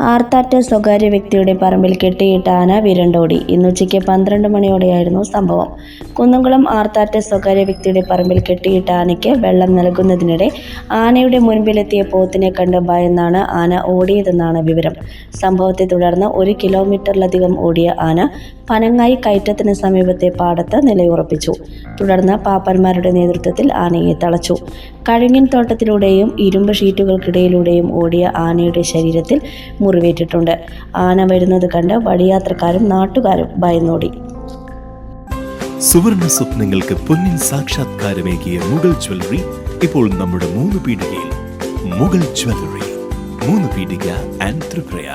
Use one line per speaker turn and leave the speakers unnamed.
ആർത്താറ്റ് സ്വകാര്യ വ്യക്തിയുടെ പറമ്പിൽ കെട്ടിയിട്ട ആന വിരണ്ടോടി. ഇന്നുച്ചയ്ക്ക് 12 മണിയോടെയായിരുന്നു സംഭവം. കുന്നംകുളം ആർത്താറ്റ് സ്വകാര്യ വ്യക്തിയുടെ പറമ്പിൽ കെട്ടിയിട്ട ആനയ്ക്ക് വെള്ളം നൽകുന്നതിനിടെ ആനയുടെ മുൻപിലെത്തിയ പോത്തിനെ കണ്ട് ഭയന്നാണ് ആന ഓടിയതെന്നാണ് വിവരം. സംഭവത്തെ തുടർന്ന് 1 കിലോമീറ്ററിലധികം ഓടിയ ആന പനങ്ങായി കയറ്റത്തിന് സമീപത്തെ പാടത്ത് നിലയുറപ്പിച്ചു. തുടർന്ന് പാപ്പന്മാരുടെ നേതൃത്വത്തിൽ ആനയെ തളച്ചു. കഴുങ്ങിൻ തോട്ടത്തിലൂടെയും ഇരുമ്പ് ഷീറ്റുകൾക്കിടയിലൂടെയും ഓടിയ ആനയുടെ ശരീരത്തിൽ മുറിവേറ്റിട്ടുണ്ട്. ആന വരുന്നത് കണ്ട് വഴിയാത്രക്കാരും നാട്ടുകാരും ഭയന്നോടി.
സുവർണ സ്വപ്നങ്ങൾക്ക് പൊന്നിൻ സാക്ഷാത്കാരമേകിയ മുഗൾ ജ്വല്ലറി ഇപ്പോൾ നമ്മുടെ 3 പീടികയിൽ. മുഗൾ ജ്വല്ലറി, 3 പീടിക ആൻഡ് ത്രിപുര.